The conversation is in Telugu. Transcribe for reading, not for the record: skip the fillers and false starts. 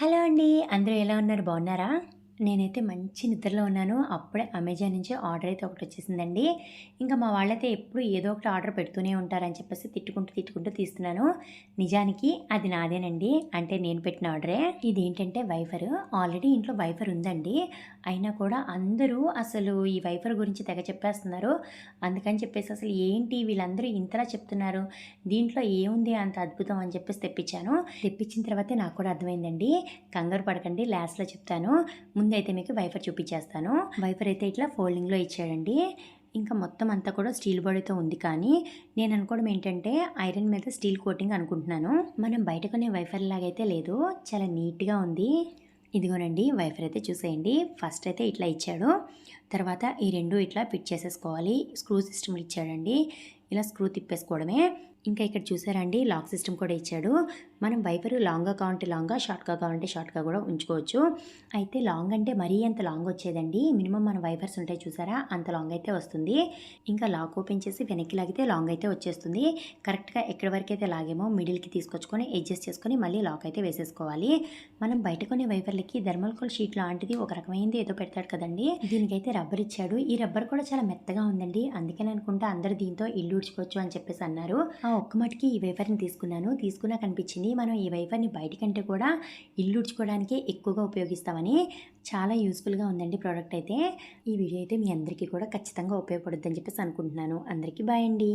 హలో అండి. అందరూ ఎలా ఉన్నారు? బాగున్నారా? నేనైతే మంచి నిద్రలో ఉన్నాను. అప్పుడే అమెజాన్ నుంచి ఆర్డర్ అయితే ఒకటొచ్చేసిందండి. ఇంకా మా వాళ్ళైతే ఎప్పుడు ఏదో ఒకటి ఆర్డర్ పెడుతూనే ఉంటారని చెప్పేసి తిట్టుకుంటూ తీస్తున్నాను. నిజానికి అది నాదేనండి. అంటే నేను పెట్టిన ఆర్డరే. ఇదేంటంటే వైఫర్. ఆల్రెడీ ఇంట్లో వైఫర్ ఉందండి. అయినా కూడా అందరూ అసలు ఈ వైఫర్ గురించి తెగ చెప్పేస్తున్నారు. అందుకని చెప్పేసి అసలు ఏంటి వీళ్ళందరూ ఇంతలా చెప్తున్నారు? దీంట్లో ఏముంది అంత అద్భుతం అని చెప్పేసి తెప్పించాను. తెప్పించిన తర్వాతే నాకు కూడా అర్థమైందండి. కంగారు పడకండి, లాస్ట్‌లో చెప్తాను. ముందైతే మీకు వైఫర్ చూపించేస్తాను. వైఫర్ అయితే ఇట్లా ఫోల్డింగ్‌లో ఇచ్చాడండి. ఇంకా మొత్తం అంతా కూడా స్టీల్ బాడీతో ఉంది, కానీ నేను అనుకోవడం ఏంటంటే ఐరన్ మీద స్టీల్ కోటింగ్ అనుకుంటున్నాను. మనం బయట కొనే వైఫర్ లాగైతే లేదు, చాలా నీట్‌గా ఉంది. ఇదిగోనండి వైఫర్ అయితే చూసేయండి. ఫస్ట్ అయితే ఇట్లా ఇచ్చాడు. తర్వాత ఈ 2 ఇట్లా ఫిట్ చేసేసుకోవాలి. స్క్రూ సిస్టమ్ ఇచ్చాడండి. ఇలా స్క్రూ తిప్పేసుకోవడమే. ఇంకా ఇక్కడ చూసారా అండి, లాక్ సిస్టమ్ కూడా ఇచ్చాడు. మనం వైఫర్ లాంగ్‌గా కావాలంటే లాంగ్‌గా, షార్ట్‌గా కావాలంటే షార్ట్‌గా కూడా ఉంచుకోవచ్చు. అయితే లాంగ్ అంటే మరీ అంత లాంగ్ వచ్చేదండి. మినిమమ్ మన వైఫర్స్ ఉంటాయి చూసారా, అంత లాంగ్ అయితే వస్తుంది. ఇంకా లాక్ ఓపెన్ చేసి వెనక్కి లాగితే లాంగ్ అయితే వచ్చేస్తుంది. కరెక్ట్‌గా ఎక్కడి వరకైతే లాగామో మిడిల్‌కి తీసుకొచ్చుకొని అడ్జస్ట్ చేసుకొని మళ్ళీ లాక్ అయితే వేసేసుకోవాలి. మనం బయట కొనే వైఫర్‌లకి థర్మాకోల్ షీట్ లాంటిది ఒక రకమైనది ఏదో పెడతాడు కదండీ! దీనికైతే రబ్బర్ ఇచ్చాడు. ఈ రబ్బర్ కూడా చాలా మెత్తగా ఉందండి. అందుకని అనుకుంటా అందరూ దీంతో ఇల్లు ఊడ్చుకోవచ్చు అని చెప్పేసి అన్నారు. ఆ ఒక్క మటికి ఈ వైఫర్‌ని తీసుకున్నాను. తీసుకున్నాక అనిపించింది మనం ఈ వైఫర్‌ని బయటికంటే కూడా ఇల్లు ఊడ్చుకోవడానికే ఎక్కువగా ఉపయోగిస్తామని. చాలా యూజ్‌ఫుల్‌గా ఉందండి ప్రోడక్ట్ అయితే. ఈ వీడియో అయితే మీ అందరికీ కూడా ఖచ్చితంగా ఉపయోగపడుద్దని చెప్పేసి అనుకుంటున్నాను. అందరికీ బాయ్ అండి.